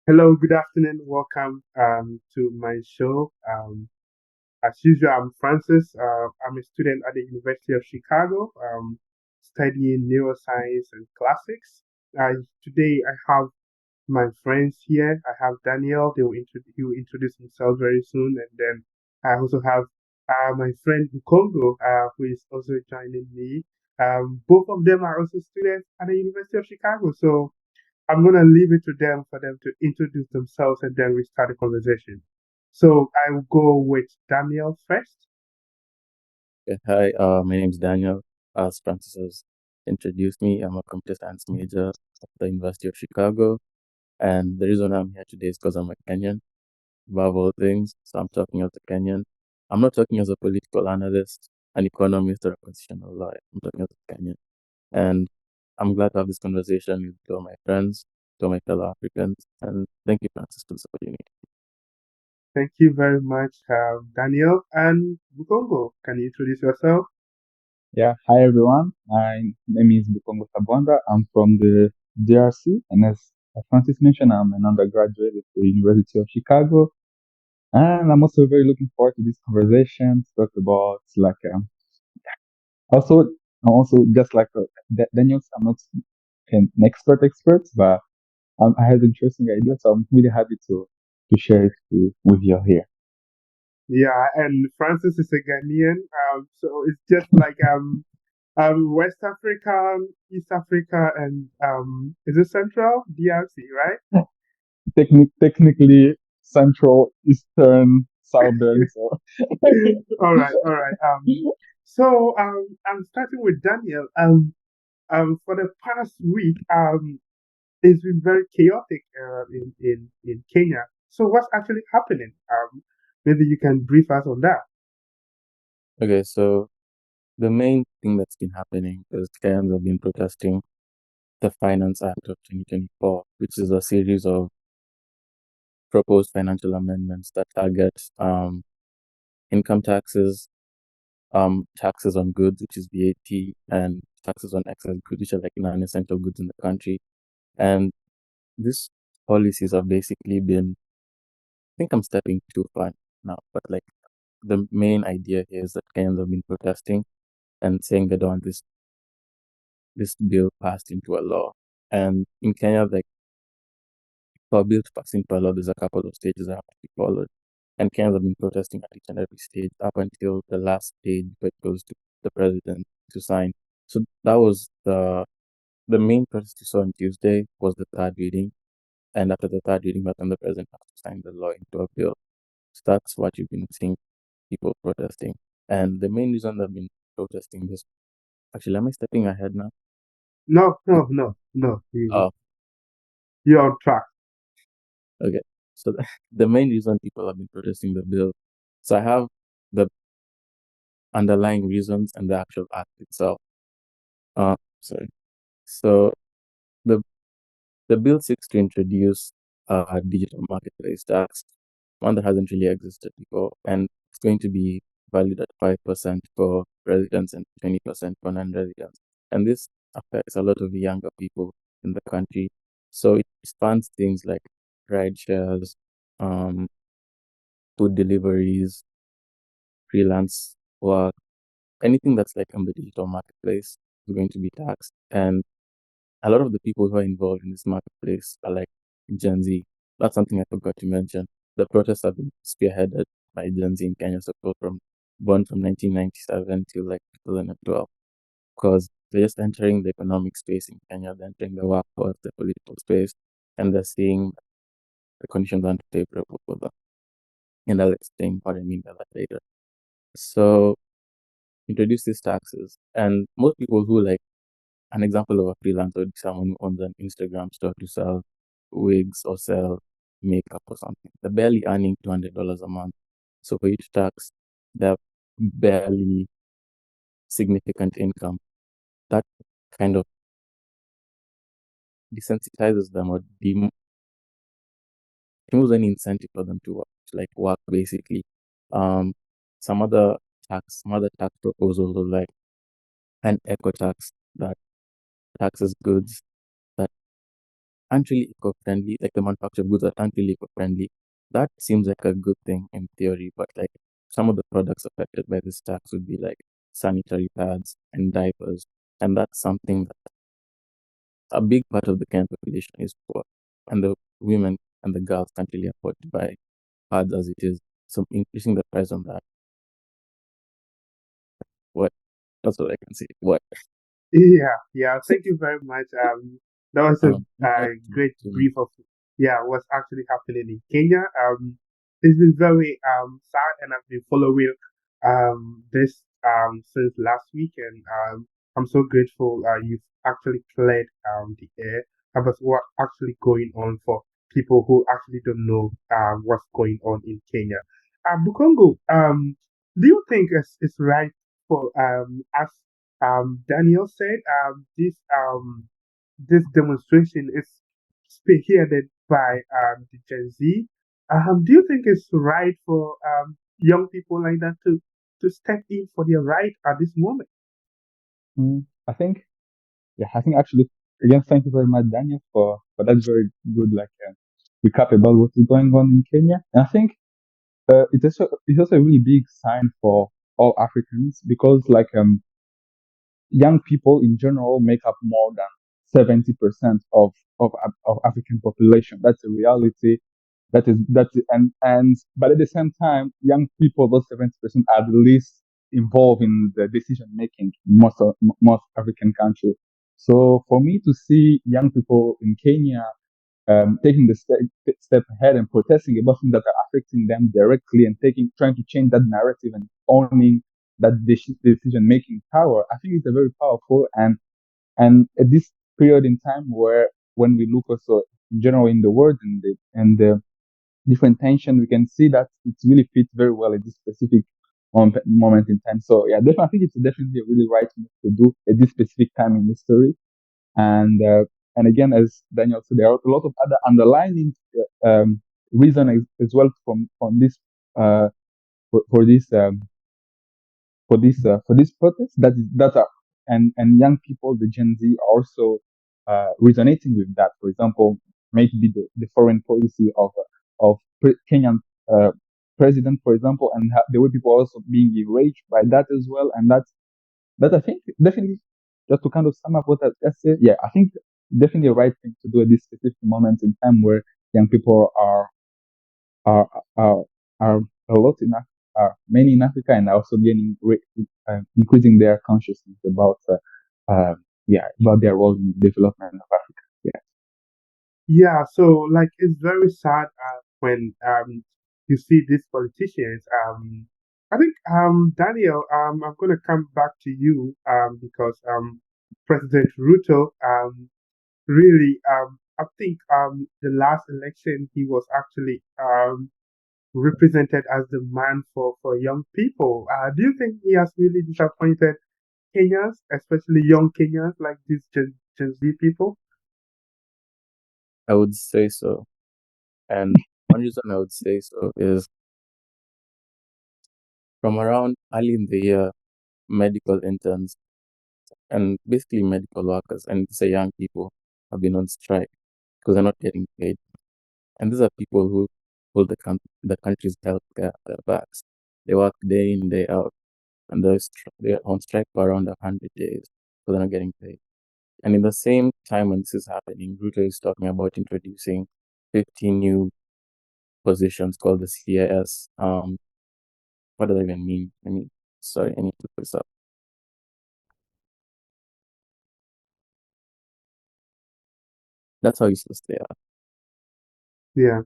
Hello, good afternoon. Welcome to my show. As usual, I'm Francis. I'm a student at the University of Chicago, studying neuroscience and classics. Today, I have my friends here. I have Daniel. He will introduce himself very soon, and then I also have my friend Congo, who is also joining me. Both of them are also students at the University of Chicago, so I'm gonna leave it to them for them to introduce themselves and then we start the conversation. So I will go with Daniel first. Okay, hi, my name is Daniel. As Francis has introduced me, I'm a computer science major at the University of Chicago. And the reason I'm here today is because I'm a Kenyan, above all things. So I'm talking as a Kenyan. I'm not talking as a political analyst, an economist, or a constitutional lawyer. I'm talking as a Kenyan. And I'm glad to have this conversation with all my friends, all my fellow Africans. And thank you, Francis, for this opportunity. Thank you very much, Daniel. And Bukongo, can you introduce yourself? Yeah, hi everyone. My name is Bukongo Sabonda. I'm from the DRC, and as Francis mentioned, I'm an undergraduate at the University of Chicago. And I'm also very looking forward to this conversation to talk about also I'm also just like Daniel, I'm not an expert, but I have interesting ideas, so I'm really happy to share it with you here. Yeah, and Francis is a Ghanaian. So it's just like West Africa, East Africa, and is it Central DRC, right? Technically, Central, Eastern, Southern. So All right. I'm starting with Daniel. For the past week, it's been very chaotic in Kenya. So what's actually happening? Maybe you can brief us on that. Okay, so the main thing that's been happening is Kenyans have been protesting the Finance Act of 2024, which is a series of proposed financial amendments that target income taxes, taxes on goods, which is VAT, and taxes on excess goods, which are like non-essential goods in the country. And these policies have basically been, I think I'm stepping too far now, but like the main idea here is that Kenyans have been protesting and saying they don't want this bill passed into a law. And in Kenya, like for a bill to pass into a law, there's a couple of stages that have to be followed. And Kenyans have been protesting at each and every stage up until the last stage where it goes to the president to sign. So that was the main protest you saw on Tuesday was the third reading. And after the third reading, that's when the president has to sign the law into a bill. So that's what you've been seeing people protesting. And the main reason they've been protesting this, actually, am I stepping ahead now? No. Oh, You're on track. okay. So the main reason people have been protesting the bill. So I have the underlying reasons and the actual act itself. Sorry. So the the bill seeks to introduce a digital marketplace tax, one that hasn't really existed before, and it's going to be valued at 5% for residents and 20% for non-residents. And this affects a lot of the younger people in the country. So it spans things like ride shares, um, food deliveries, freelance work, anything that's like on the digital marketplace is going to be taxed. And a lot of the people who are involved in this marketplace are like Gen Z. That's something I forgot to mention. The protests have been spearheaded by Gen Z in Kenya, so people born from 1997 to like 2012, because they're just entering the economic space in Kenya, they're entering the workforce, the political space, and they're seeing the conditions aren't favorable for them. And I'll explain what I mean by that later. So introduce these taxes, and most people who like an example of a freelancer would be someone who owns an Instagram store to sell wigs or sell makeup or something. They're barely earning $200 a month. So for each tax, they're barely significant income. That kind of desensitizes them or removes any incentive for them to work, like work basically. Um, some other tax proposals are like an eco tax that taxes goods that aren't really eco-friendly, like the manufactured goods that aren't really eco-friendly, that seems like a good thing in theory, but like some of the products affected by this tax would be like sanitary pads and diapers, and that's something that a big part of the Kenyan population is poor, and the women and the girls can't really afford to buy pads as it is. So increasing the price on that, what? That's what I can say. What? Yeah. Thank you very much. That was a, Would you like great to brief of what's actually happening in Kenya. It's been very sad, and I've been following this since last week, and I'm so grateful you've actually cleared the air about what's actually going on for people who actually don't know what's going on in Kenya. Bukongo, do you think it's right for us Daniel said this demonstration is spearheaded by the Gen Z. Do you think it's right for young people like that to step in for their right at this moment? I think, yeah, I think actually, again, thank you very much, Daniel, for that very good, like, recap about what is going on in Kenya. And I think, it's also a really big sign for all Africans because, like, young people in general make up more than 70% of African population. That's a reality. And but at the same time, young people, those 70% are the least involved in the decision making in most African countries. So for me to see young people in Kenya taking the step ahead and protesting about things that are affecting them directly and trying to change that narrative and owning that decision making power, I think it's a very powerful and at this period in time where when we look also in general in the world and the different tension, we can see that it really fits very well at this specific moment in time. So yeah, definitely, I think it's definitely a really right move to do at this specific time in history. And uh, and again, as Daniel said, there are a lot of other underlying reason as well from this uh, for this for this protest that are and young people, the Gen Z, are also resonating with that. For example, maybe the foreign policy of Kenyan uh, president, for example, and the way people are also being enraged by that as well, and that I think definitely, just to kind of sum up what I just said, yeah, I think definitely a right thing to do at this specific moment in time where young people are are are a lot in are many in Africa and are also increasing their consciousness about about their role in the development of Africa. Yeah. Yeah, so like it's very sad when you see these politicians. I think Daniel, I'm gonna come back to you because President Ruto really I think the last election he was actually represented as the man for young people. Do you think he has really disappointed Kenyans, especially young Kenyans like these Gen Z people? I would say so. And one reason I would say so is from around early in the year, medical interns and basically medical workers and say young people have been on strike because they're not getting paid. And these are people who hold the country's healthcare at their backs. They work day in, day out, and they're on strike for around 100 days because they're not getting paid. And in the same time when this is happening, Ruto is talking about introducing 15 new positions called the CIS. What does that even mean? Sorry, I need to look this up. That's how useless they are. Yeah.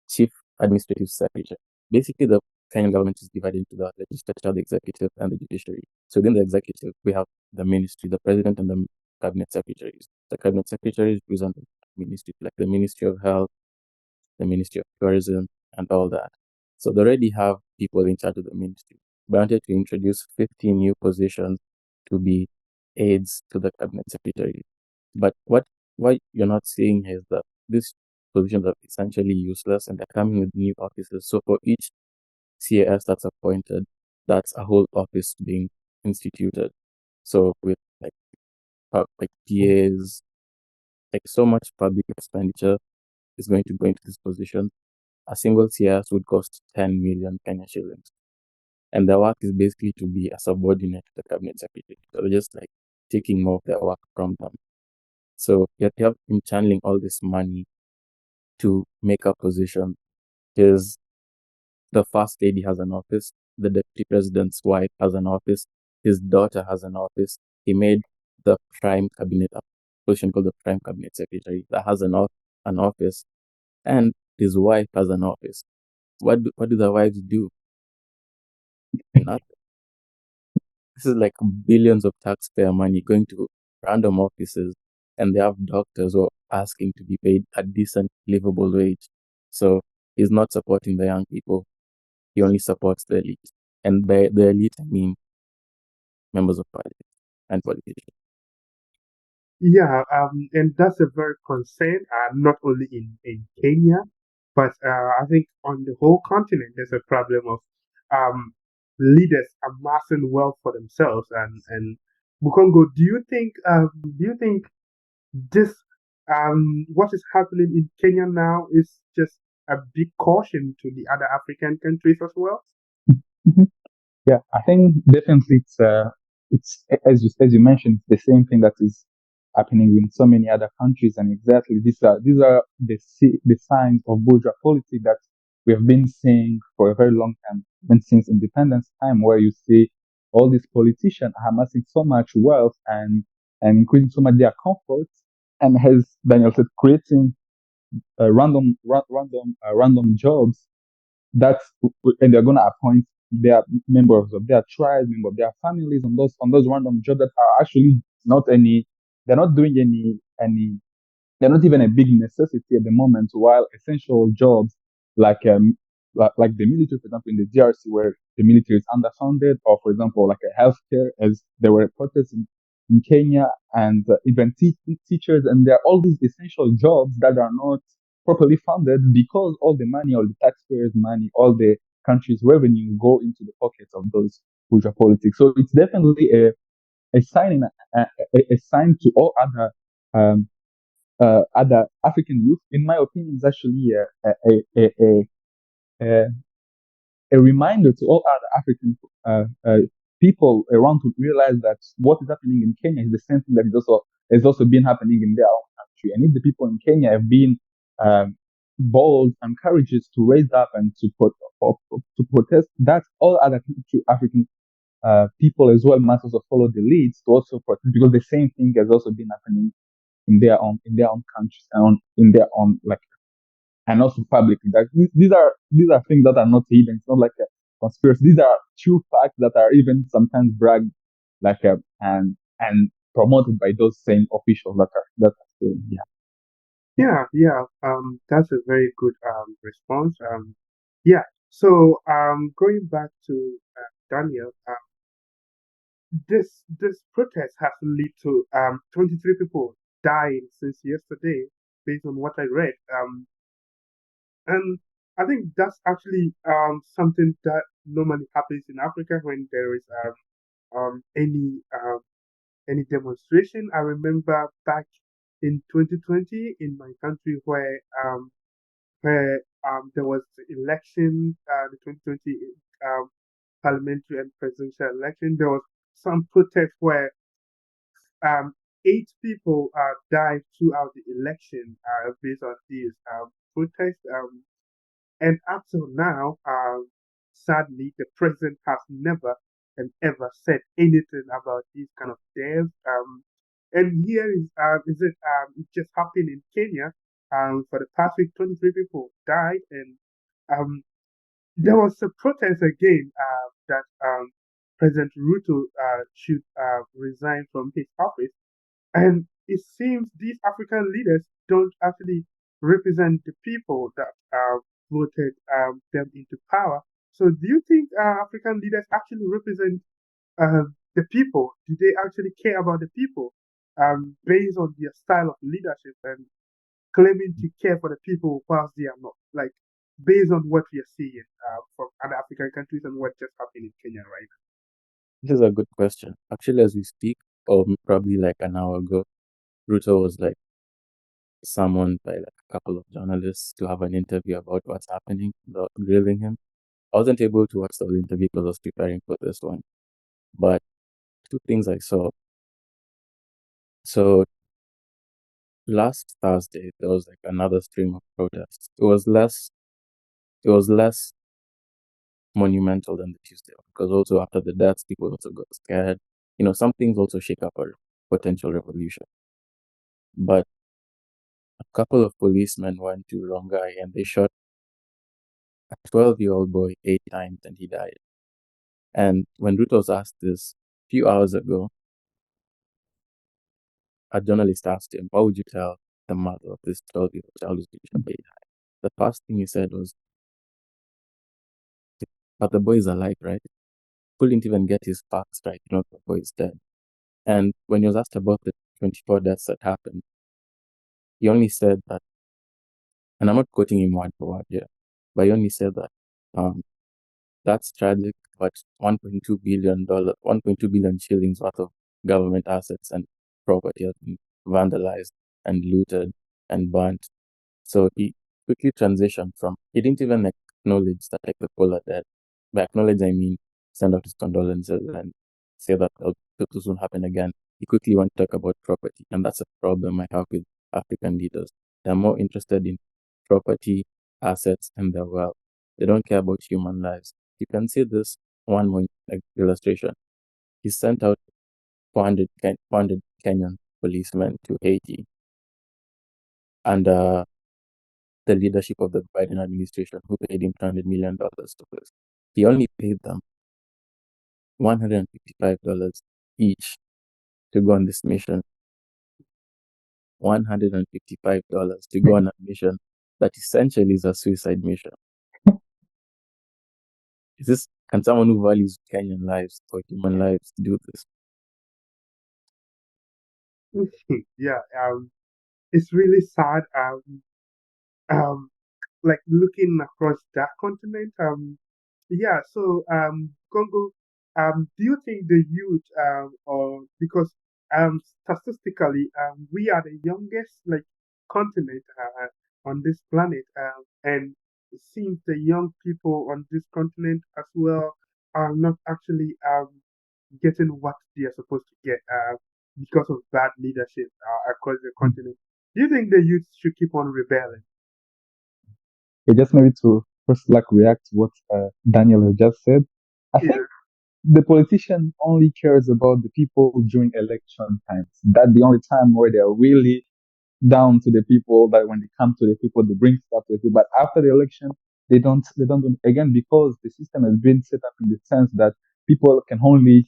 Chief Administrative Secretary. Basically, the Kenyan government is divided into the legislature, the executive, and the judiciary. So within the executive, we have the ministry, the president, and the cabinet secretaries. The cabinet secretaries represent the ministry, like the Ministry of Health, the Ministry of Tourism, and all that. So they already have people in charge of the ministry. They wanted to introduce 15 new positions to be aides to the cabinet secretary. But what you're not seeing is that these positions are essentially useless and they're coming with new offices. So for each CAS that's appointed, that's a whole office being instituted. So with like PAs, like so much public expenditure is going to go into this position. A single CS would cost 10 million Kenya shillings. And their work is basically to be a subordinate to the cabinet secretary. So they're just like taking more of their work from them. So you have him channeling all this money to make a position. His The first lady has an office, the deputy president's wife has an office, his daughter has an office. He made the prime cabinet a position called the prime cabinet secretary that has an office, and his wife has an office. What do the wives do? Nothing. This is like billions of taxpayer money going to random offices, and they have doctors who are asking to be paid a decent, livable wage. So he's not supporting the young people. He only supports the elite. And by the elite, I mean members of parliament and politicians. Yeah, and that's a very concern, not only in Kenya, but I think on the whole continent, there's a problem of um, leaders amassing wealth for themselves. And Bukongo, do you think this what is happening in Kenya now is just a big caution to the other African countries as well? Mhm. Yeah, I think definitely it's as you mentioned, the same thing that is happening in so many other countries, and exactly these are the signs of bourgeois politics that we have been seeing for a very long time, even since independence time, where you see all these politicians amassing so much wealth and increasing so much their comfort, and as Daniel said, creating random jobs that's and they're gonna appoint their members of their tribes, members of their families on those random jobs that are actually not any. They're not doing any. They're not even a big necessity at the moment. While essential jobs like like the military, for example, in the DRC, where the military is underfunded, or for example, like a healthcare, as there were protests in Kenya, and even teachers, and there are all these essential jobs that are not properly funded because all the money, all the taxpayers' money, all the country's revenue go into the pockets of those bourgeois politics. So it's definitely a sign a sign to all other African youth. In my opinion, is actually a, a reminder to all other African people around to realize that what is happening in Kenya is the same thing that is also been happening in their own country. And if the people in Kenya have been bold and courageous to raise up and to protest, that all other African people as well must also follow the leads to also protest, because the same thing has also been happening in their own countries and in their own, like, and also publicly. That these are things that are not hidden. It's not like a conspiracy. These are true facts that are even sometimes bragged like and promoted by those same officials that are saying, yeah. Yeah. That's a very good response. Yeah. So going back to Daniel, this protest has led to 23 people dying since yesterday, based on what I read. And I think that's actually something that normally happens in Africa when there is any demonstration. I remember back in 2020 in my country where there was the election, the 2020 um, parliamentary and presidential election. There was some protest where um, 8 people died throughout the election based on these protests. And up till now, sadly, the president has never and ever said anything about these kind of deaths. And here is it just happened in Kenya. For the past week, 23 people died, and um, there was a protest again that President Ruto should resign from his office. And it seems these African leaders don't actually represent the people that voted them into power. So, do you think African leaders actually represent the people? Do they actually care about the people based on their style of leadership and claiming to care for the people whilst they are not? Like, based on what we are seeing from other African countries and what just happened in Kenya right now. This is a good question. Actually, as we speak, or probably like an hour ago, Ruto was like, summoned by like a couple of journalists to have an interview about what's happening, about grilling him. I wasn't able to watch the whole interview because I was preparing for this one. But two things I saw. So last Thursday there was like another string of protests. It was less monumental than the Tuesday one, because also after the deaths people also got scared. Some things also shake up a potential revolution. But a couple of policemen went to Rongai and they shot a 12-year-old boy 8 times and he died. And when Ruto was asked this a few hours ago, a journalist asked him, "What would you tell the mother of this 12-year-old child who's been shot 8 times?" The first thing he said was, "But the boy is alive, right?" Couldn't even get his facts right. The boy is dead. And when he was asked about the 24 deaths that happened, he only said that, and I'm not quoting him word for word here, but he only said that that's tragic, but $1.2 billion shillings worth of government assets and property has been vandalized and looted and burnt. So he quickly transitioned from, he didn't even acknowledge that like the people are dead. By acknowledge, I mean send out his condolences and say that this won't happen again. He quickly went to talk about property, and that's a problem I have with African leaders. They're more interested in property, assets, and their wealth. They don't care about human lives. You can see this one more illustration. He sent out 400 Kenyan policemen to Haiti under the leadership of the Biden administration, who paid him $200 million to this. He only paid them $155 each to go on this mission. $155 to go on a mission that essentially is a suicide mission. Can someone who values Kenyan lives or human lives do this? Yeah, it's really sad. Um, like looking across that continent. Yeah. So, Congo. Do you think the youth, or because statistically, we are the youngest like continent on this planet, and it seems the young people on this continent as well are not actually getting what they are supposed to get because of bad leadership across the continent. Do you think the youth should keep on rebelling? Just maybe to first like react to what Daniel has just said. I Yeah. think the politician only cares about the people during election times. That's the only time where they're really down to the people. That when they come to the people, they bring stuff to the people. But after the election, they don't do it. Again, because the system has been set up in the sense that people can only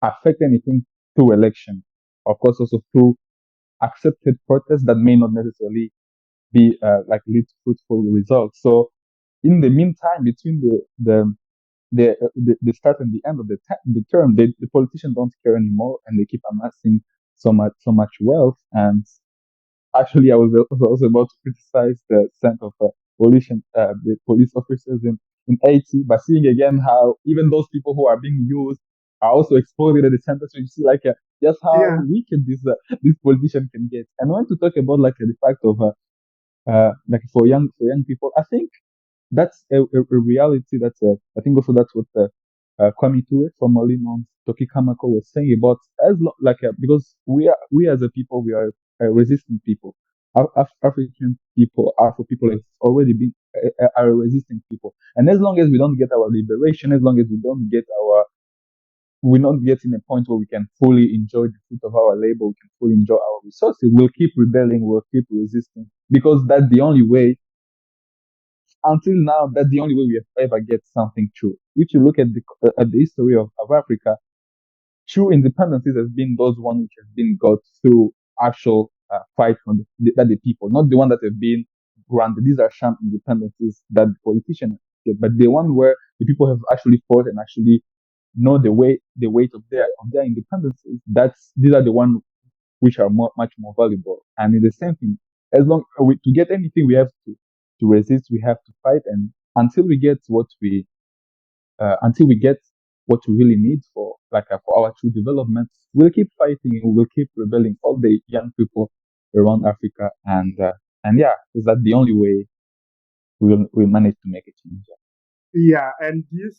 affect anything through election. Of course, also through accepted protests that may not necessarily be like lead to fruitful results. So in the meantime, between the start and the end of the term, the politicians don't care anymore, and they keep amassing so much wealth. And actually, I was also about to criticize the sense of the police officers in Haiti, by seeing again how even those people who are being used are also exploited at the center. So you see, like just how Yeah. wicked this politician can get. And when to talk about like the fact of like for young people, I think that's a reality. I think also that's what Kwame Ture, formerly known Toki Kamako, was saying about because we as a people, we are a resistant people. African people, Afro people have already been are a resistant people, and as long as we don't get our liberation, as long as we're not getting a point where we can fully enjoy the fruit of our labor, we can fully enjoy our resources, we'll keep rebelling, we'll keep resisting, because that's the only way. Until now, that's the only way we have ever get something true. If you look at the history of Africa, true independencies has been those one which have been got through actual fight from the people, not the one that have been granted. These are sham independencies that the politicians get, but the one where the people have actually fought and actually know the weight of their independencies. These are the one which are much more valuable. And in the same thing, to get anything, we have to resist, we have to fight, and until we get what we really need for our true development, we'll keep fighting and we'll keep rebelling. All the young people around Africa, and yeah, is that the only way we'll manage to make a change? Yeah, and do you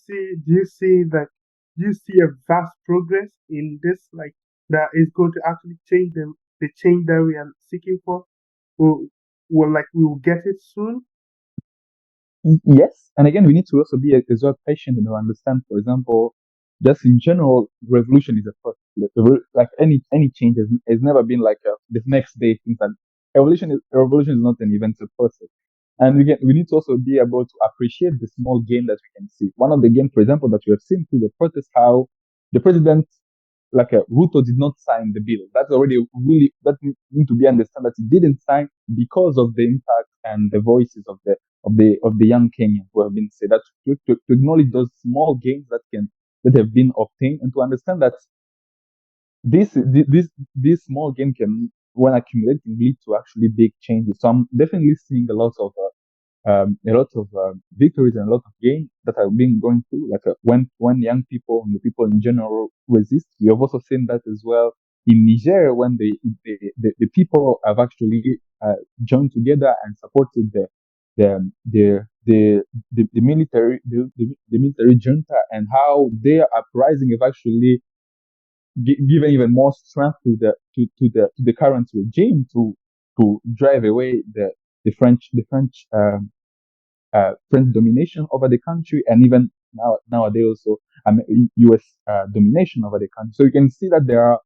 see a vast progress in this, like that is going to actually change the change that we are seeking for? We will get it soon? Yes, and again, we need to also be as well patient and understand. For example, just in general, revolution is a process. Like any change has never been like the next day things. And evolution is not an event; it's a process. And we need to also be able to appreciate the small gain that we can see. One of the gains, for example, that we have seen through the protest, how the president, like Ruto, did not sign the bill. That's already really that need to be understood that he didn't sign because of the impact and the voices of the young Kenyans who have been said. That to acknowledge those small gains that have been obtained, and to understand that this small gain can, when accumulating, lead to actually big changes. So I'm definitely seeing a lot of victories and a lot of gains that have been going through. Like when young people and the people in general resist, we have also seen that as well in Niger when the people have actually joined together and supported the the the military the military junta, and how their uprising have actually given even more strength to the current regime to drive away the French domination over the country, and even nowadays also U.S. Domination over the country. So you can see that there are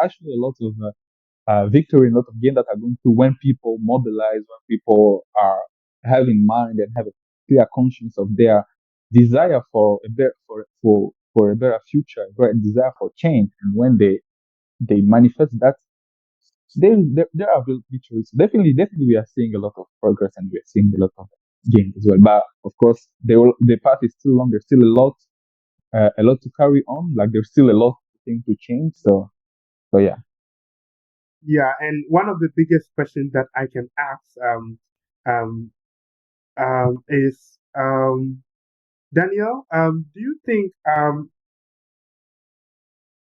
actually a lot of victory and a lot of gain that are going through when people mobilize, when people are have in mind and have a clear conscience of their desire for a better for a better future, a desire for change, and when they manifest that, there are victories. Definitely, we are seeing a lot of progress and we are seeing a lot of gains as well. But of course, the path is still long. There's still a lot to carry on. Like there's still a lot of things to change. So yeah. Yeah, and one of the biggest questions that I can ask um, is Daniel, do you think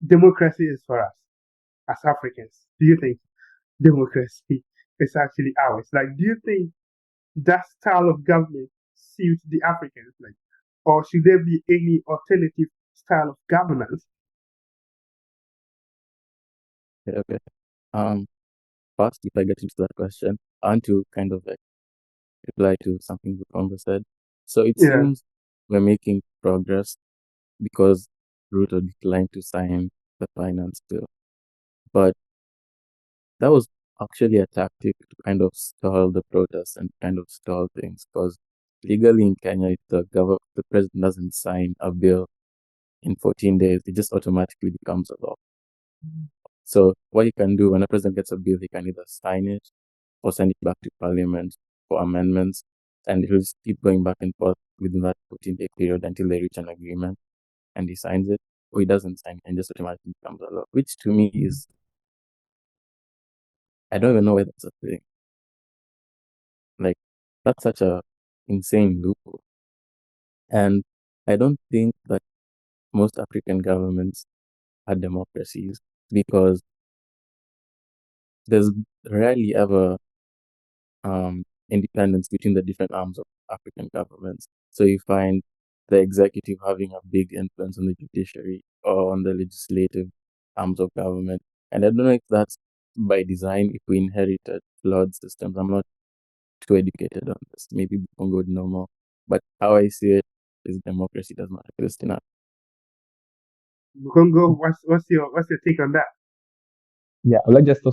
democracy is for us as Africans? Do you think democracy is actually ours? Like, do you think that style of government suits the Africans? Like, or should there be any alternative style of governance? Okay. Um, First, if I get into that question, I want to kind of like reply to something the Congo said. So it Yeah, seems we're making progress because Ruto declined to sign the finance bill. But that was actually a tactic to kind of stall the protests and kind of stall things, because legally in Kenya, if the president doesn't sign a bill in 14 days, it just automatically becomes a law. So what you can do when a president gets a bill, he can either sign it or send it back to parliament for amendments, and it will just keep going back and forth within that 14-day period until they reach an agreement and he signs it, or he doesn't sign it and just automatically becomes a law, which to me is, I don't even know why that's a thing. Like, that's such a insane loophole. And I don't think that most African governments are democracies, because there's rarely ever independence between the different arms of African governments. So you find the executive having a big influence on the judiciary or on the legislative arms of government. And I don't know if that's by design, if we inherited flawed systems. I'm not too educated on this. Maybe Bongo would know more. But how I see it is democracy does not exist in Africa. Congo, what's your take on that? Yeah, I'd like just to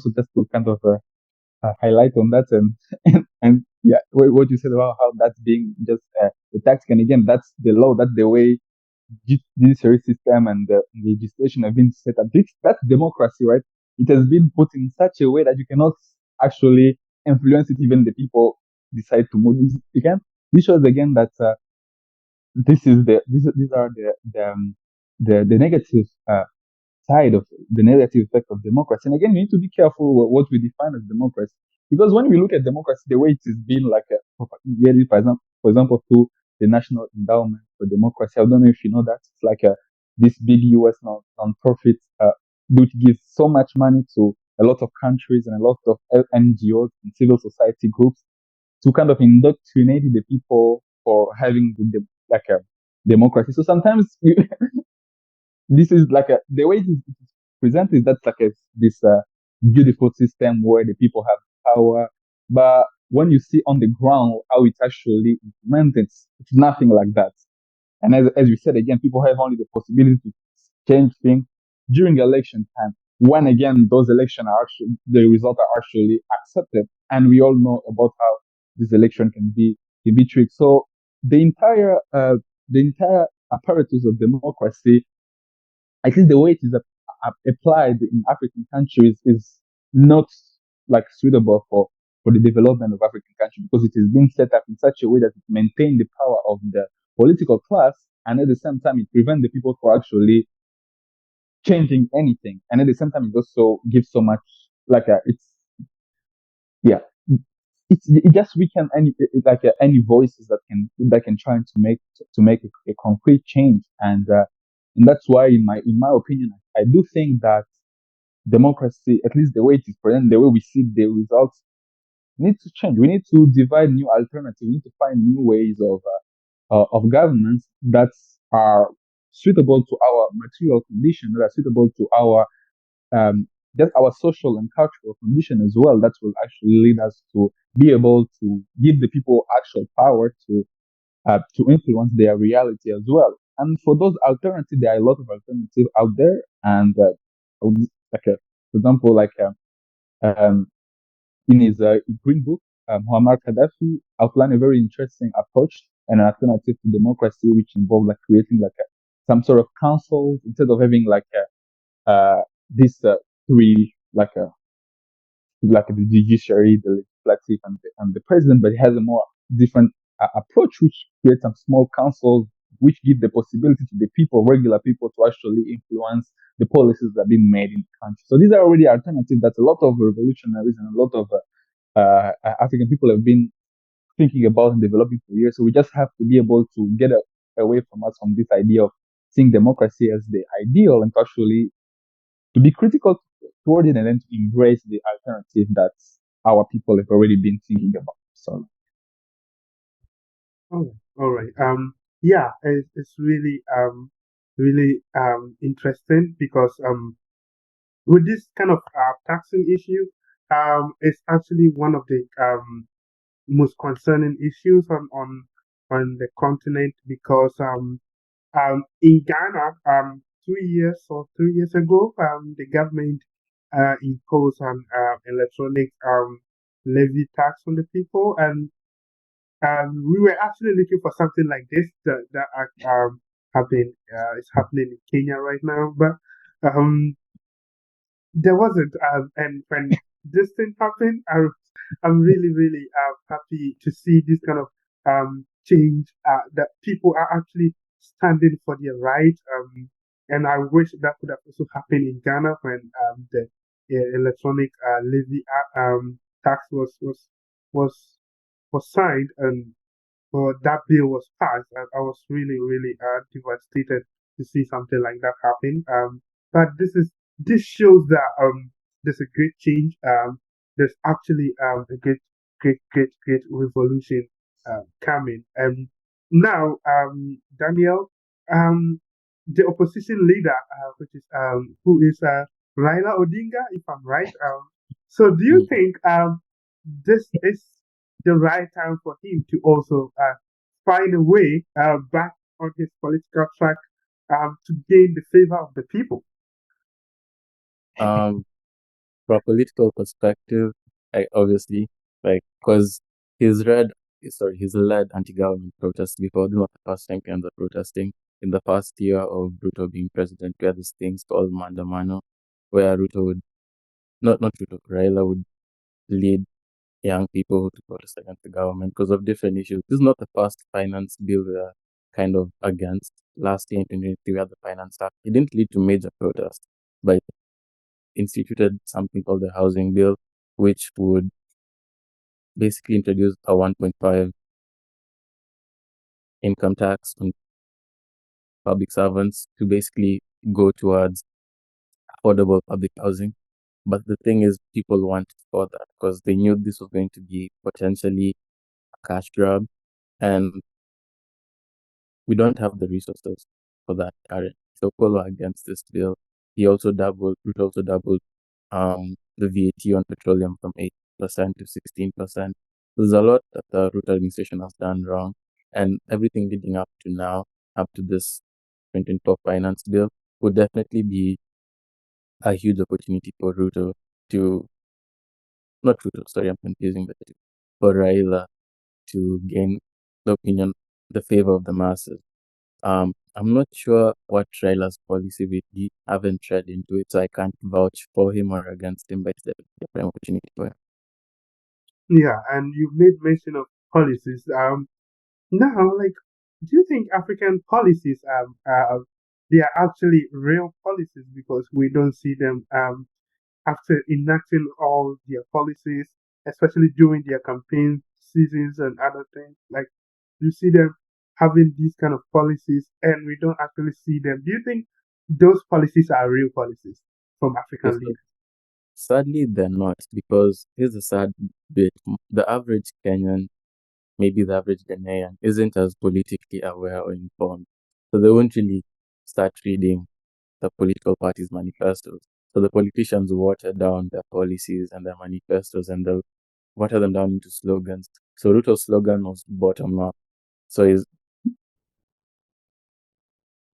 kind of highlight on that, and yeah, what you said about how that's being just the tactic, and again, that's the law, that's the way judiciary system and the legislation have been set up. That's democracy, right? It has been put in such a way that you cannot actually influence it. Even the people decide to move it again. This shows again that these are the negative side of the negative effect of democracy. And again, we need to be careful what we define as democracy, because when we look at democracy, the way it has been like for example, through the National Endowment for Democracy. I don't know if you know that it's like this big U.S. non-profit which gives so much money to a lot of countries and a lot of NGOs and civil society groups to kind of indoctrinate the people for having like a democracy. So sometimes this is like the way it is presented. That's like this beautiful system where the people have power, but when you see on the ground how it's actually implemented, it's nothing like that. And as we said again, people have only the possibility to change things during election time. When again, those elections are actually, the results are actually accepted. And we all know about how this election can be tricked. So the entire apparatus of democracy, I think the way it is applied in African countries is not like suitable for the development of African countries because it has been set up in such a way that it maintains the power of the political class and at the same time it prevents the people from actually changing anything. And at the same time it also gives so much like it's yeah it just weaken any voices that can try to make a concrete change and that's why in my opinion I do think that democracy, at least the way it is presented, the way we see the results, needs to change. We need to divide new alternatives. We need to find new ways of governance that are suitable to our material condition, that are suitable to our just our social and cultural condition as well. That will actually lead us to be able to give the people actual power to influence their reality as well. And for those alternatives, there are a lot of alternatives out there. And like, for example, um, in his Green Book, Muammar Gaddafi outlined a very interesting approach and an alternative to democracy, which involved like creating some sort of council instead of having these three like the judiciary, the legislative, and the president, but it has a more different approach, which creates some small councils, which give the possibility to the people, regular people, to actually influence the policies that are being made in the country. So these are already alternatives that a lot of revolutionaries and a lot of African people have been thinking about and developing for years. So we just have to be able to get away from us from this idea of seeing democracy as the ideal and to actually to be critical toward it and then to embrace the alternative that our people have already been thinking about. So, Oh, all right. Yeah, it's really interesting because with this kind of taxing issue, it's actually one of the most concerning issues on the continent because in Ghana, 2 years or 3 years ago, the government imposed an electronic levy tax on the people, and we were actually looking for something like this that have been is happening in Kenya right now, but um, there wasn't. And when this thing happened, I'm really happy to see this kind of change that people are actually standing for their right. And I wish that could have also happened in Ghana when the electronic levy tax was was signed and that bill was passed. And I was really devastated to see something like that happen. But this shows that there's a great change. There's actually a great revolution coming. And now, Daniel, the opposition leader, which is who is Raila Odinga, if I'm right. So, do you think this is the right time for him to also find a way back on his political track to gain the favor of the people? Um, from a political perspective, obviously, because he's led anti-government protests before. This is not the first time Kenyans are protesting. In the past year of Ruto being president, we had these things called Mandamano, where Raila would lead young people to protest against the government because of different issues. This is not the first finance bill we are kind of against. Last year in 2023, we had the Finance Act. It didn't lead to major protests, but it instituted something called the Housing Bill, which would basically introduce a 1.5 income tax on public servants to basically go towards affordable public housing. But the thing is, people wanted for that because they knew this was going to be potentially a cash grab, and we don't have the resources for that currently. So people were against this bill. Ruto also doubled the VAT on petroleum from 8% to 16%. There's a lot that the Ruto administration has done wrong, and everything leading up to now, up to this 2024 finance bill, would definitely be a huge opportunity for Ruto to, not Ruto, sorry, I'm confusing the two, for Raila to gain the opinion, the favor of the masses. I'm not sure what Raila's policy will be. I haven't read into it, so I can't vouch for him or against him, but it's definitely a prime opportunity for him. Yeah, and you made mention of policies. Now, like, do you think African policies they are actually real policies because we don't see them after enacting all their policies, especially during their campaign seasons and other things? Like, you see them having these kind of policies, and we don't actually see them. Do you think those policies are real policies from Okay, African so leaders? sadly, they're not, because here's the sad bit. The average Kenyan, maybe the average Ghanaian, isn't as politically aware or informed. So they won't really start reading the political parties' manifestos. So the politicians water down their policies and their manifestos, and they'll water them down into slogans. So Ruto's slogan was bottom up. So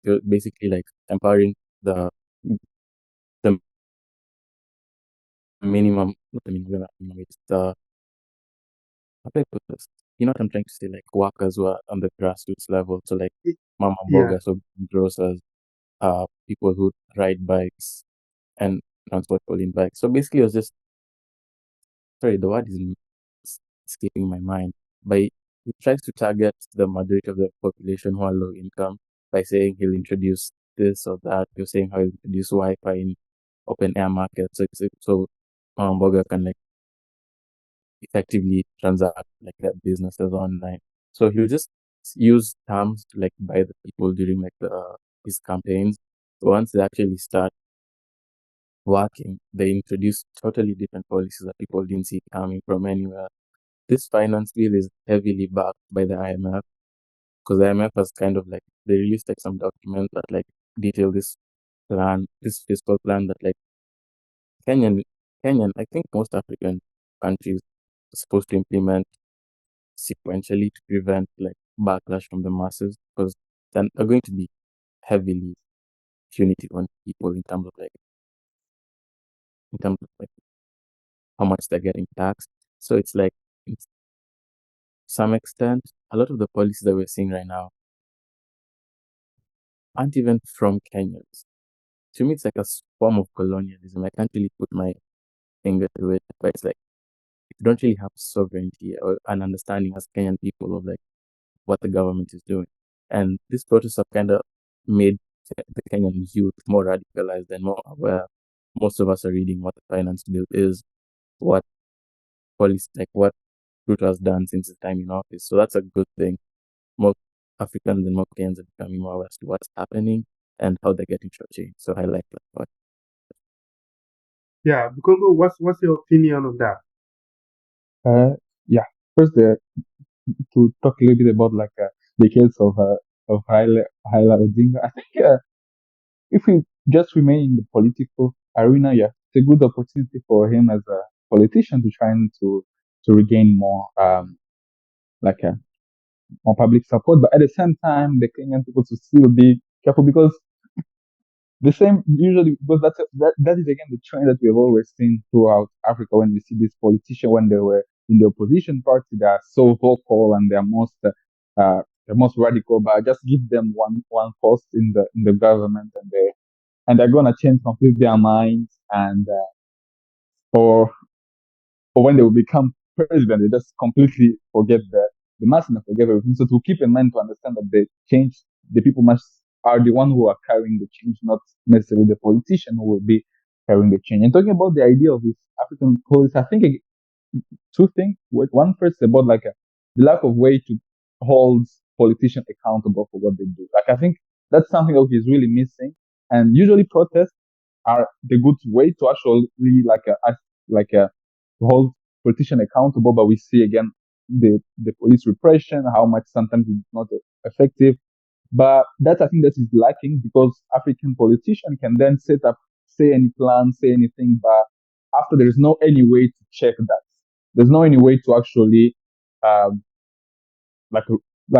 you're basically like empowering the the minimum, not the minimum, it's the, how do I put this? You know what I'm trying to say? Like workers who are on the grassroots level. So like It- mama yeah, boga, so grocers, people who ride bikes and transport people in bikes. So basically, it was just, sorry, the word is escaping my mind. But he tries to target the majority of the population who are low income by saying he'll introduce this or that. You're saying how he'll introduce Wi-Fi in open air markets, so Burger can like effectively transact like their businesses online. So he'll just use terms to like buy the people during like his campaigns. Once they actually start working, they introduce totally different policies that people didn't see coming from anywhere. This finance bill is heavily backed by the IMF, because the IMF has kind of like, they released like some documents that like detail this fiscal plan that like Kenyan, I think most African countries are supposed to implement sequentially to prevent like backlash from the masses, because then they're going to be heavily punitive on people in terms of like how much they're getting taxed. So it's like, to some extent, a lot of the policies that we're seeing right now aren't even from Kenyans. To me, it's like a form of colonialism. I can't really put my finger to it, but it's like you don't really have sovereignty or an understanding as Kenyan people of like what the government is doing. And this protests have kind of made the Kenyan youth more radicalized and more aware. Most of us are reading what the finance bill is, what policy, like what Ruto has done since his time in office. So that's a good thing. More Africans and more Kenyans are becoming more aware as to what's happening and how they're getting shortchanged. So I like that part. yeah. Bukongo, what's your opinion on that? Uh, yeah. First, to talk a little bit about like the case of Haile Odinga. I think if we just remain in the political arena, yeah, it's a good opportunity for him as a politician to try and to regain more like more public support. But at the same time, the Kenyan people to still be careful because the same usually because that is again the trend that we have always seen throughout Africa when we see these politicians when they were in the opposition party, they are so vocal and they're most radical, but just give them one post in the government and they're gonna change completely their minds and or or when they will become president, they just completely forget the mass and forget everything. So to keep in mind to understand that the people must are the one who are carrying the change, not necessarily the politician who will be carrying the change. And talking about the idea of this African policy, I think two things. One first about like the lack of way to hold politicians accountable for what they do. Like I think that's something that is really missing. And usually protests are the good way to actually hold politicians accountable. But we see again the police repression, how much sometimes it's not effective. But that I think that is lacking because African politicians can then set up, say any plan, say anything, but after there is no any way to check that. There's no any way to actually um, like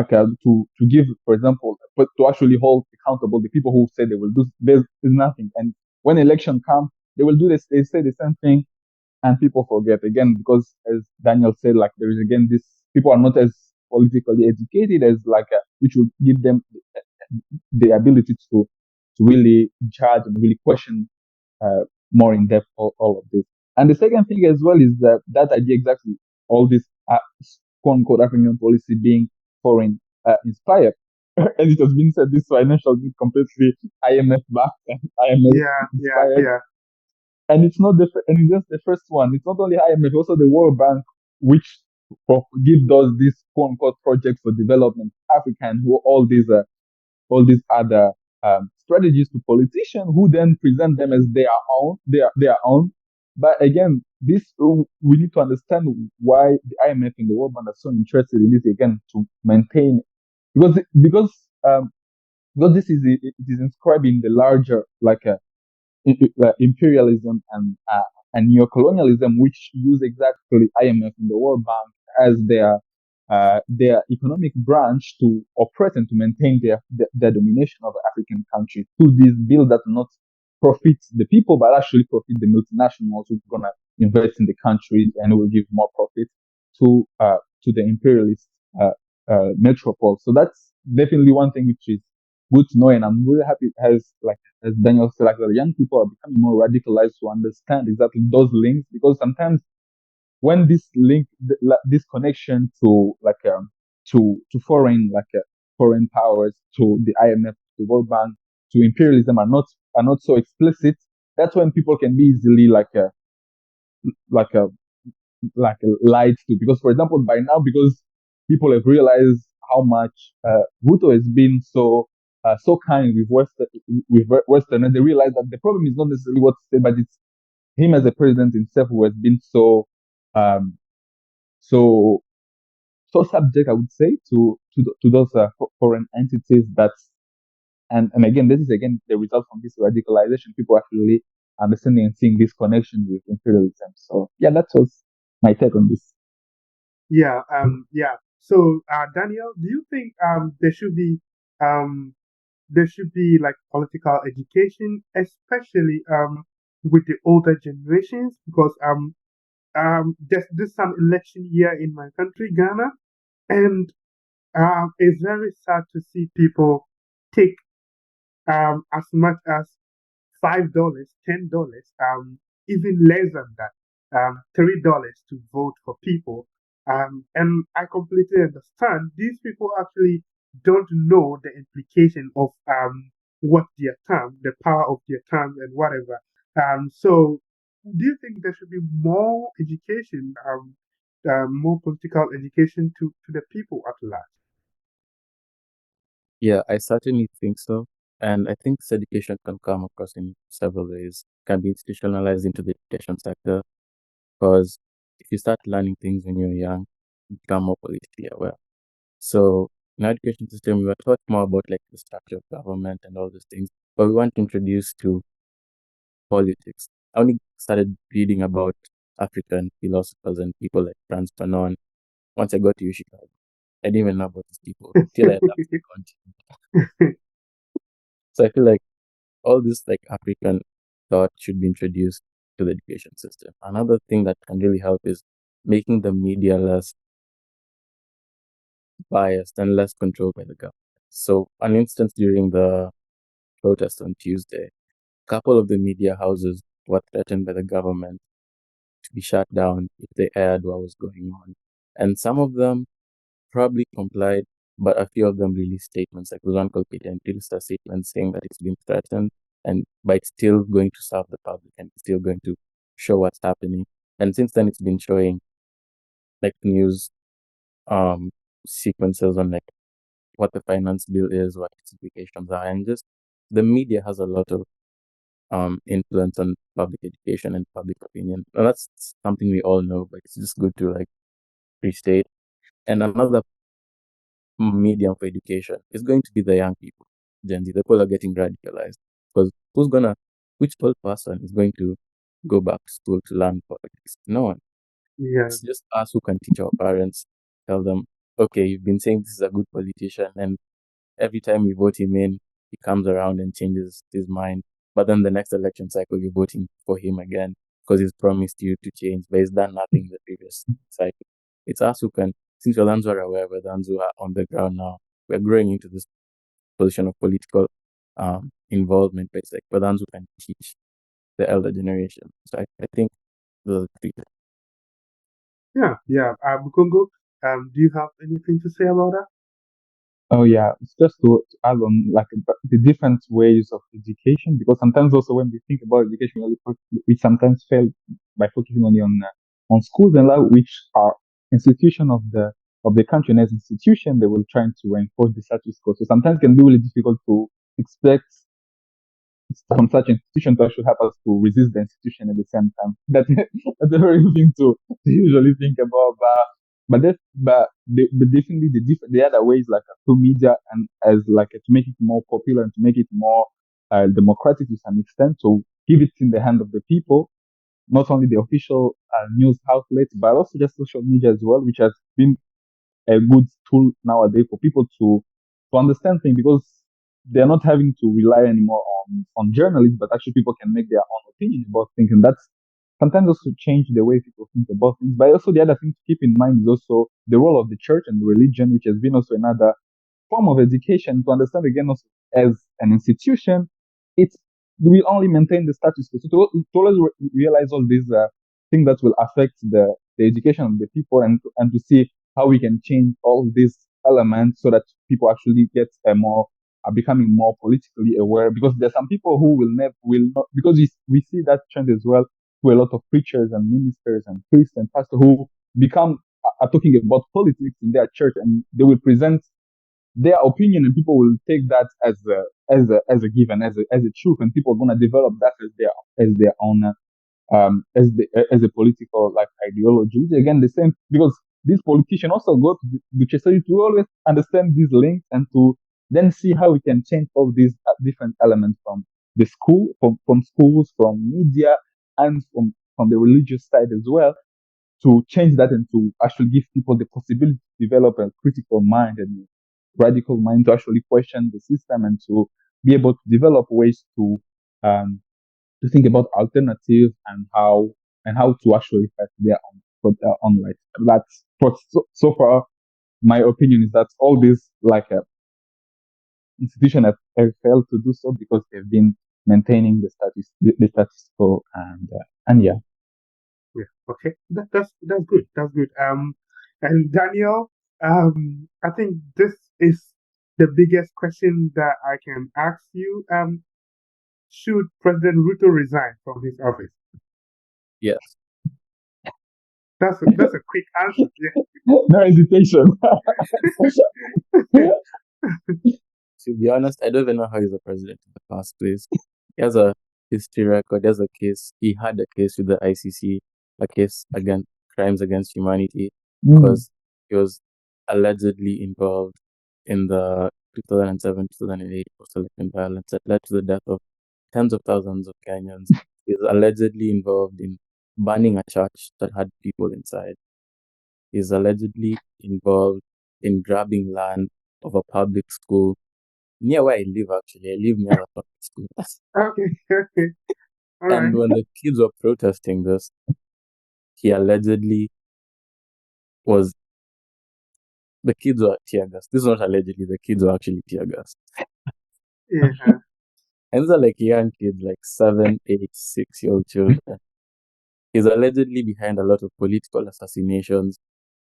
to give, for example, but to actually hold accountable the people who say they will do. There's nothing, and when election comes, they will do this. They say the same thing, and people forget again because, as Daniel said, like there is again this people are not as politically educated as which would give them the ability to really judge and really question uh, more in depth all of this. And the second thing as well is that idea exactly all this quote unquote African policy being foreign inspired. As it has been said, this financial is completely IMF backed and IMF inspired. Yeah. And it's not and it's just the first one. It's not only IMF, also the World Bank, which give those these quote unquote projects for development, Africa, and who all these other strategies to politicians who then present them as their own. But again, this we need to understand why the IMF and the World Bank are so interested in this again to maintain because because because it is inscribed in the larger imperialism and neocolonialism, which use exactly IMF and the World Bank as their economic branch to operate and to maintain their domination over African countries through these bills that not profit the people, but actually profit the multinationals who are gonna invest in the countries and will give more profit to the imperialist metropole. So that's definitely one thing which is good to know, and I'm really happy as Daniel said, like the young people are becoming more radicalized to understand exactly those links because sometimes when this link, this connection to to foreign powers, to the IMF, the World Bank, to imperialism are not so explicit. That's when people can be easily like a lied to. Because, for example, by now, because people have realized how much Ruto has been so kind with Westerners, they realize that the problem is not necessarily what to say, but it's him as a president himself who has been um, so so subject, I would say, to those foreign entities. And again, this is again the result from this radicalization. People actually understanding and seeing this connection with imperialism. So yeah, that was my take on this. Yeah. So, Daniel, do you think um there should be like political education, especially with the older generations? Because this an election year in my country, Ghana, and it's very sad to see people take as much as $5, $10, even less than that, $3 to vote for people. And I completely understand these people actually don't know the implication of what their term, the power of their term, and whatever. So, do you think there should be more education, more political education to the people at large? Yeah, I certainly think so. And I think this education can come across in several ways. Can be institutionalized into the education sector because if you start learning things when you're young, you become more politically aware. So in our education system, we were taught more about like the structure of government and all these things, but we weren't introduced to politics. I only started reading about African philosophers and people like Franz Fanon once I got to Chicago. I didn't even know about these people till I left the country. So I feel like all this like African thought should be introduced to the education system. Another thing that can really help is making the media less biased and less controlled by the government. So, an instance during the protest on Tuesday, a couple of the media houses were threatened by the government to be shut down if they aired what was going on. And some of them probably complied, but a few of them released statements. Like there's one called Peter and released a statement saying that it's been threatened, and but it's still going to serve the public and it's still going to show what's happening. And since then, it's been showing like news um sequences on like what the finance bill is, what its implications are, and just the media has a lot of influence on public education and public opinion. And that's something we all know, but it's just good to like restate. And another medium for education is going to be the young people, Gen Z. The people are getting radicalized because which old person is going to go back to school to learn politics? No one. Yeah. It's just us who can teach our parents, tell them, okay, you've been saying this is a good politician, and every time you vote him in, he comes around and changes his mind. But then the next election cycle, you're voting for him again because he's promised you to change, but he's done nothing in the previous cycle. It's us who can, since we're the ones who are aware, we're the ones who are on the ground now. We're growing into this position of political involvement, but it's like we're the ones who can teach the elder generation. So I think those are the three. Yeah. Bukongo, do you have anything to say about that? Oh yeah, it's just to add on like the different ways of education, because sometimes also when we think about education, we sometimes fail by focusing only on schools and lab, which are institution of the country, and as institution they will try to enforce the status quo. So sometimes it can be really difficult to expect from such institution to actually help us to resist the institution at the same time. That's a very good thing to usually think about. But definitely the other ways like through media and as like to make it more popular and to make it more democratic to some extent, to give it in the hand of the people, not only the official news outlets but also just social media as well, which has been a good tool nowadays for people to understand things, because they're not having to rely anymore on journalists, but actually people can make their own opinion about things, and that's sometimes also change the way people think about things. But also the other thing to keep in mind is also the role of the church and the religion, which has been also another form of education to understand again also as an institution. It's will only maintain the status quo. So to always realize all these things that will affect the education of the people, and to see how we can change all these elements so that people actually get a more are becoming more politically aware, because there's some people who will not, because we see that trend as well, to a lot of preachers and ministers and priests and pastors who become are talking about politics in their church, and they will present their opinion, and people will take that as a given, as a truth, and people are gonna develop that as their own as a political like ideology. Which again the same, because these politicians also go to the society to always understand these links and to then see how we can change all these different elements from the school, from schools, from media, and from the religious side as well, to change that and to actually give people the possibility to develop a critical mind and radical mind to actually question the system and to be able to develop ways to think about alternatives and how to actually fight their own for their own rights. That's so far my opinion is that all these like institutions have failed to do so because they've been maintaining the status quo, and yeah. Yeah. Okay. That's good. That's good. And Daniel, I think this is the biggest question that I can ask you. Should President Ruto resign from his office? Yes. That's a quick answer. Yeah. No hesitation. To be honest, I don't even know how he's a president in the first place. He has a history record. There's a case. He had a case with the ICC, a case against crimes against humanity, because he was allegedly involved in the 2007-2008 post-election violence that led to the death of tens of thousands of Kenyans. He's allegedly involved in burning a church that had people inside. He's allegedly involved in grabbing land of a public school near where I live. Actually, I live near a public school. Okay. All right. And when the kids were protesting this, he allegedly was. The kids were tear gas. This is not allegedly. The kids were actually tear gas. Yeah. And these are like young kids, like 7, 8, 6-year-old children. He's allegedly behind a lot of political assassinations,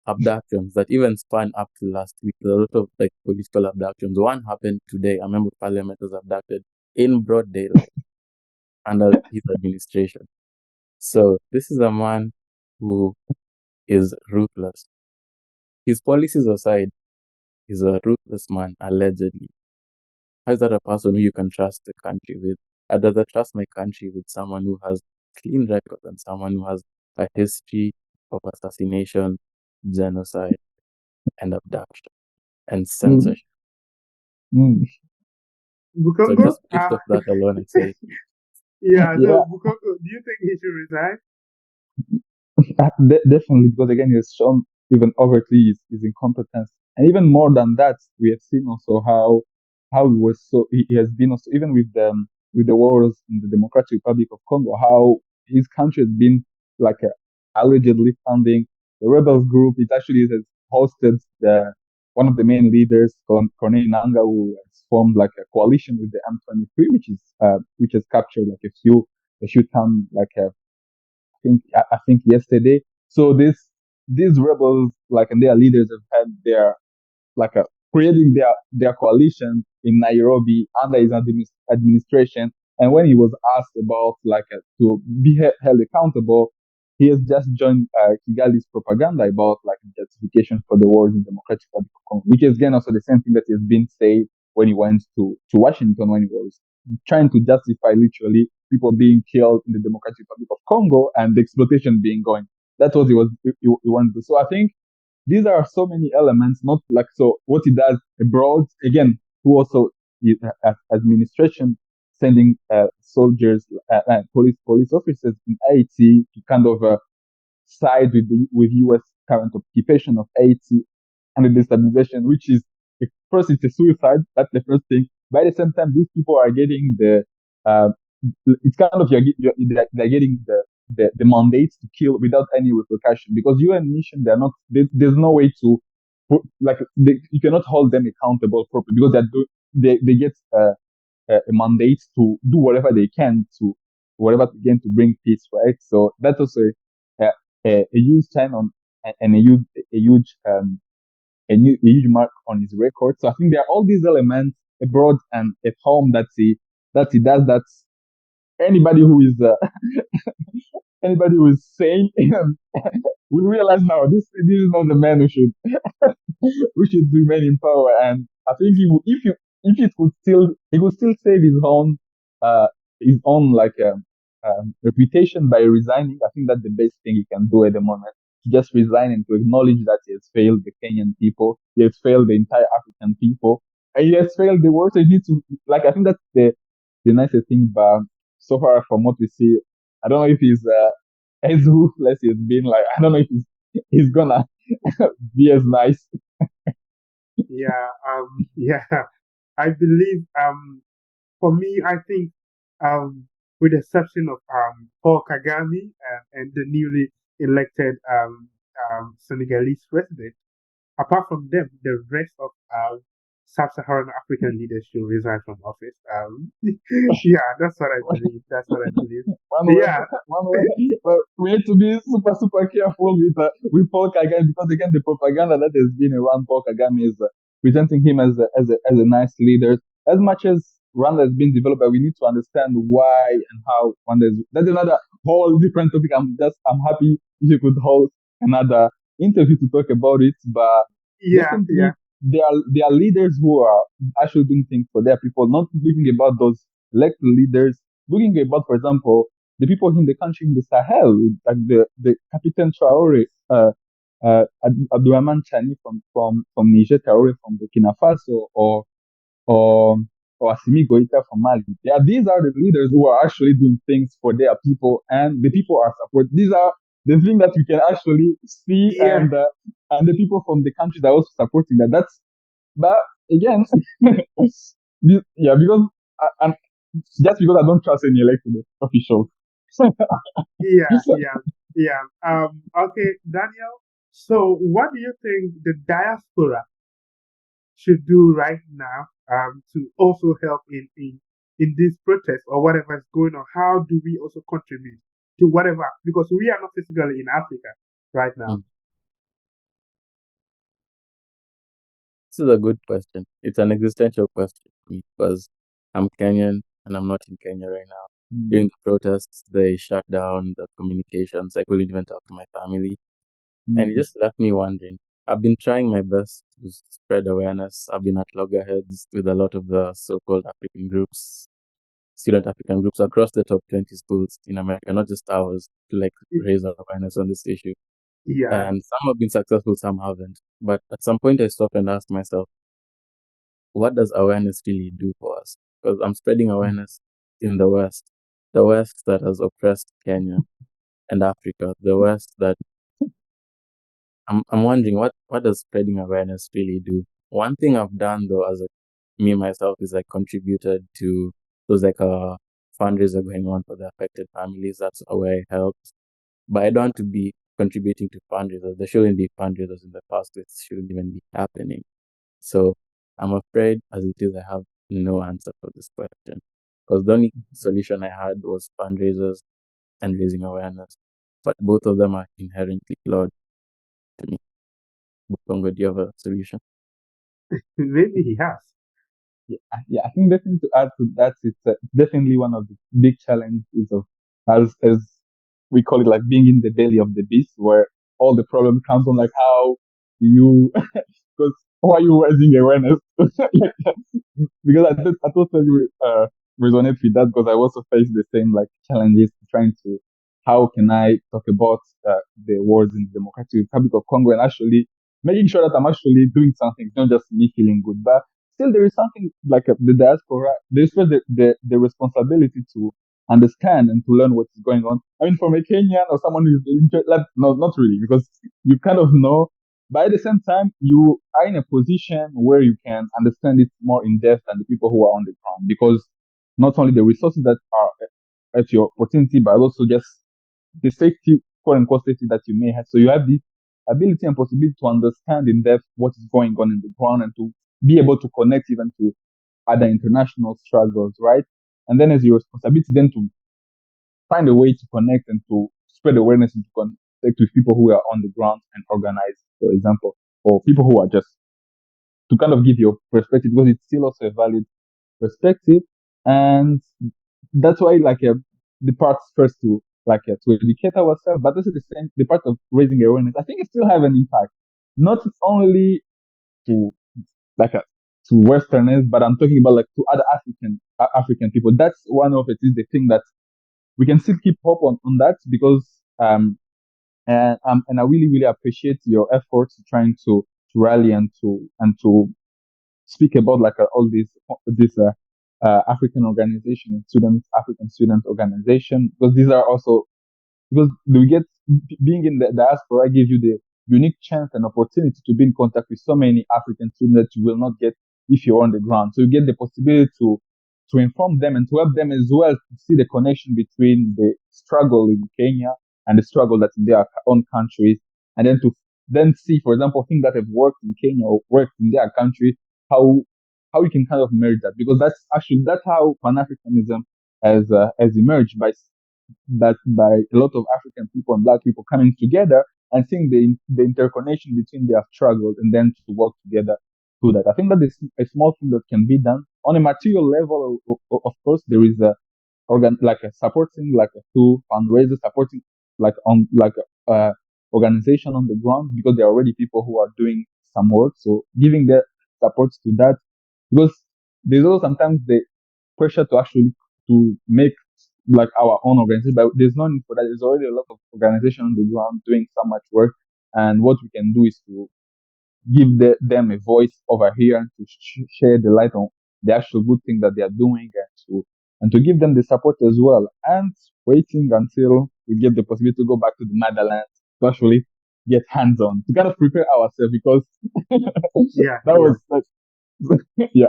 abductions that even span up to last week. There are a lot of like political abductions. One happened today. A member of parliament was abducted in broad daylight under his administration. So this is a man who is ruthless. His policies aside, he's a ruthless man, allegedly. How is that a person who you can trust the country with? I'd rather trust my country with someone who has clean record than someone who has a history of assassination, genocide, and abduction and Mm, censorship. mm. So Bukongo? just based off that alone, I'd say Yeah, Yeah, so Bukongo, do you think he should resign? definitely, because again, he has shown even overtly his incompetence, and even more than that, we have seen also how he was so he has been also even with the wars in the Democratic Republic of Congo, how his country has been like allegedly funding the rebels group. It actually has hosted the one of the main leaders, Corneille Nangaa, who has formed like a coalition with the M23, which has captured like a few town like I think yesterday. So these rebels, like, and their leaders have had their like a creating their coalition in Nairobi under his administration. And when he was asked about to be held accountable, he has just joined Kigali's propaganda about like justification for the wars in Democratic Republic of Congo, which is again also the same thing that has been said when he went to Washington, when he was trying to justify literally people being killed in the Democratic Republic of Congo and the exploitation being going. That's what he wanted to do. So I think these are so many elements, not like so what he does abroad, again, who also administration sending soldiers, police officers in Haiti to kind of side with US current occupation of Haiti and the destabilization, which is first it's a suicide. That's the first thing. But at the same time, these people are getting uh, it's kind of they're getting the mandates to kill without any repercussion because UN mission there's no way to you cannot hold them accountable properly because they get a mandate to do whatever they can to whatever again to bring peace, right? So that's also a, a huge sign on and a huge mark on his record. So I think there are all these elements abroad and at home that he does that anybody who is anybody who is sane will realize now this is not the man who should remain in power. And I think if it could still he could still save uh his own reputation by resigning. I think that's the best thing he can do at the moment. To just resign and to acknowledge that he has failed the Kenyan people, he has failed the entire African people, and he has failed the world. So he needs to I think that's the nicest thing. But so far from what we see, I don't know if he's as ruthless he's been. Like I don't know if he's gonna be as nice. Yeah, yeah. I believe, for me, I think, with the exception of Paul Kagame and the newly elected Senegalese president, apart from them, the rest of sub-Saharan African leaders should resign from office. Yeah, that's what I believe. That's what I believe. One way, Yeah, one way. But we need to be super careful with Paul Kagame because again, the propaganda that has been around Paul Kagame is presenting him as a nice leader. As much as Rwanda has been developed, but we need to understand why and how Rwanda is. That's another whole different topic. I'm happy if you could host another interview to talk about it. But yeah, definitely, yeah, there are leaders who are actually doing things for their people, not thinking about those elected leaders looking about, for example, the people in the country in the Sahel, like the Captain Traore, Abdurrahman Chani from Niger, Traore from Burkina Faso, or or Assimi Goïta from Mali. Yeah, these are the leaders who are actually doing things for their people, and the people are support. These are the things that we can actually see, yeah, and the people from the countries are also supporting that. But again, yeah, because and just because I don't trust any elected officials. yeah, yeah, yeah. Okay, Daniel. So, what do you think the diaspora should do right now to also help in this protest or whatever is going on? How do we also contribute to whatever? Because we are not physically in Africa right now. mm, this is a good question. It's an existential question for me because I'm Kenyan and I'm not in Kenya right now. During the protests, they shut down the communications. I couldn't even talk to my family. And it just left me wondering. I've been trying my best to spread awareness. I've been at loggerheads with a lot of the so-called African groups. student African groups across the top 20 schools in America, not just ours, to like raise awareness on this issue. Yeah. And some have been successful, some haven't. But at some point, I stopped and asked myself, what does awareness really do for us? Because I'm spreading awareness in the West that has oppressed Kenya and Africa, the West that I'm wondering what does spreading awareness really do? One thing I've done though, as me myself, is like contributed to those like a fundraiser going on for the affected families. That's where I helped. But I don't want to be contributing to fundraisers. There shouldn't be fundraisers in the past. It shouldn't even be happening. So I'm afraid, as it is, I have no answer for this question. Because the only solution I had was fundraisers and raising awareness. But both of them are inherently flawed to me. Bukongo, do you have a solution? Maybe he has. Yeah, I think definitely to add to that, it's definitely one of the big challenges of, as we call it, like being in the belly of the beast, where all the problem comes from, like how you, because how are you raising awareness? Because I totally resonate with that, because I also face the same like challenges trying to, how can I talk about the wars in the Democratic Republic of Congo and actually making sure that I'm actually doing something, not just me feeling good, but still there is something like the diaspora. There's still the responsibility to understand and to learn what is going on. I mean, from a Kenyan or someone who's like, no, not really, because you kind of know, but at the same time, you are in a position where you can understand it more in depth than the people who are on the ground, because not only the resources that are at your opportunity, but also just the safety, quote unquote, safety that you may have. So you have the ability and possibility to understand in depth what is going on in the ground and to be able to connect even to other international struggles, right? And then as your responsibility then to find a way to connect and to spread awareness and to connect with people who are on the ground and organize, for example, or people who are just to kind of give your perspective, because it's still also a valid perspective. And that's why the part first to to educate ourselves, but also the part of raising awareness, I think it still have an impact, not only to like a, to Westerners, but I'm talking about like to other African people. That's one of it is the thing that we can still keep hope on that, because and I really really appreciate your efforts trying to rally and to speak about all these African organization, African student organization, because these are also, because we get, being in the diaspora gives you the unique chance and opportunity to be in contact with so many African students that you will not get if you're on the ground. So you get the possibility to inform them and to help them as well to see the connection between the struggle in Kenya and the struggle that's in their own countries, and then to then see, for example, things that have worked in Kenya or worked in their country, how you can kind of merge that, because that's how Pan Africanism has emerged by a lot of African people and Black people coming together and seeing the interconnection between their struggles and then to work together through that. I think that is a small thing that can be done on a material level. Of course, there is a supporting through fundraisers, supporting on organization on the ground, because there are already people who are doing some work. So giving their support to that, because there's also sometimes the pressure to actually to make our own organization, but there's no need for that. There's already a lot of organization on the ground doing so much work, and what we can do is to give them a voice over here and to share the light on the actual good thing that they are doing, and to give them the support as well, and waiting until we get the possibility to go back to the motherland to actually get hands on to kind of prepare ourselves, because Yeah, that was yeah.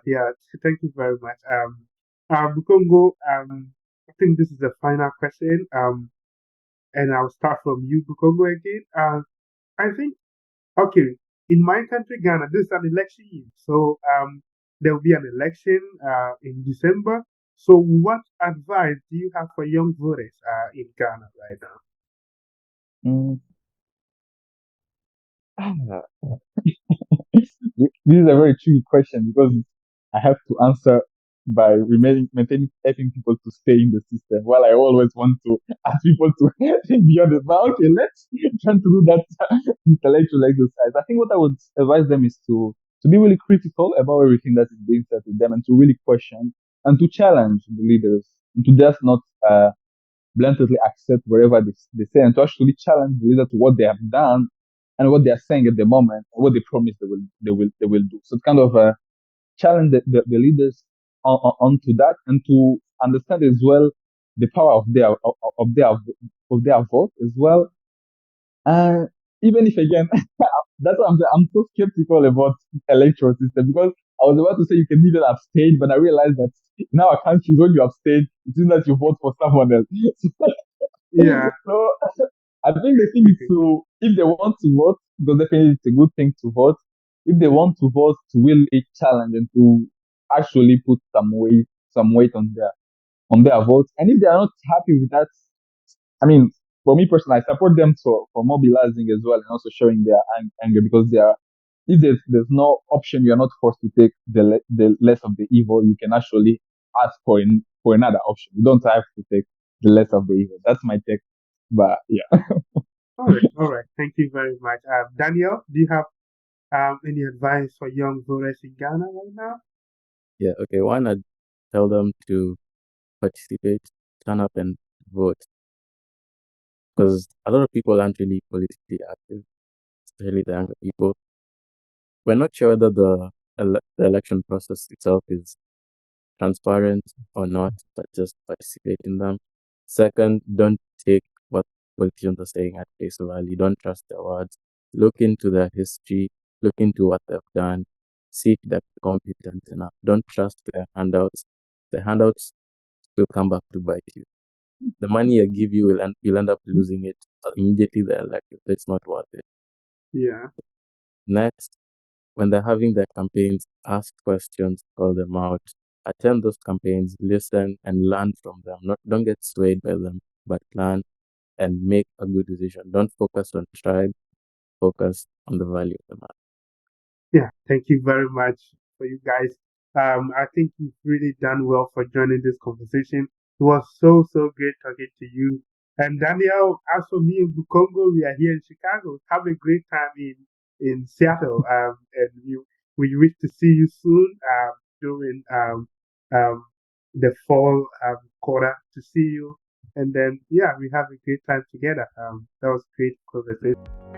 yeah. Thank you very much. Bukongo, I think this is the final question. And I'll start from you, Bukongo, again. I think, okay, in my country, Ghana, this is an election year. So, there will be an election, in December. So, what advice do you have for young voters, in Ghana right now? Mm. This is a very tricky question, because I have to answer by maintaining helping people to stay in the system, while I always want to ask people to think beyond it. But okay, let's try to do that intellectual exercise. I think what I would advise them is to be really critical about everything that is being said to them, and to really question and to challenge the leaders, and to just not blatantly accept wherever they say, and to actually challenge the leader to what they have done and what they are saying at the moment, and what they promise they will do. So it's kind of challenge the leaders onto that, and to understand as well the power of their vote as well. And even if again, that's what I'm saying. I'm so skeptical about electoral system, because I was about to say you can even abstain, but I realized that in our country, when you abstain, it means that you vote for someone else. Yeah. So I think the thing is to, if they want to vote, because definitely it's a good thing to vote. If they want to vote, to really challenge and to actually put some weight on their vote. And if they are not happy with that, I mean, for me personally, I support them for mobilizing as well, and also showing their anger, because they are. If there's no option, you are not forced to take the less of the evil. You can actually ask for another option. You don't have to take the less of the evil. That's my take. But yeah. All right. Thank you very much. Daniel, do you have any advice for young voters in Ghana right now? Yeah, okay. One, I'd tell them to participate, turn up and vote. Because a lot of people aren't really politically active, especially the younger people. We're not sure whether the election process itself is transparent or not, but just participate in them. Second, don't take what politicians are saying at face value. Don't trust their words. Look into their history. Look into what they've done. See if they're competent enough. Don't trust their handouts. The handouts will come back to bite you. The money I give you you'll end up losing it immediately they're elected. It's not worth it. Yeah. Next, when they're having their campaigns, ask questions, call them out, attend those campaigns, listen and learn from them. Don't get swayed by them, but learn and make a good decision. Don't focus on tribe, focus on the value of the man. Yeah. Thank you very much for you guys. I think you've really done well for joining this conversation. It was so great talking to you. And Daniel, as for me in Bukongo, we are here in Chicago. Have a great time in Seattle. And we wish to see you soon. During um the fall quarter to see you. And then yeah, we have a great time together. That was a great conversation.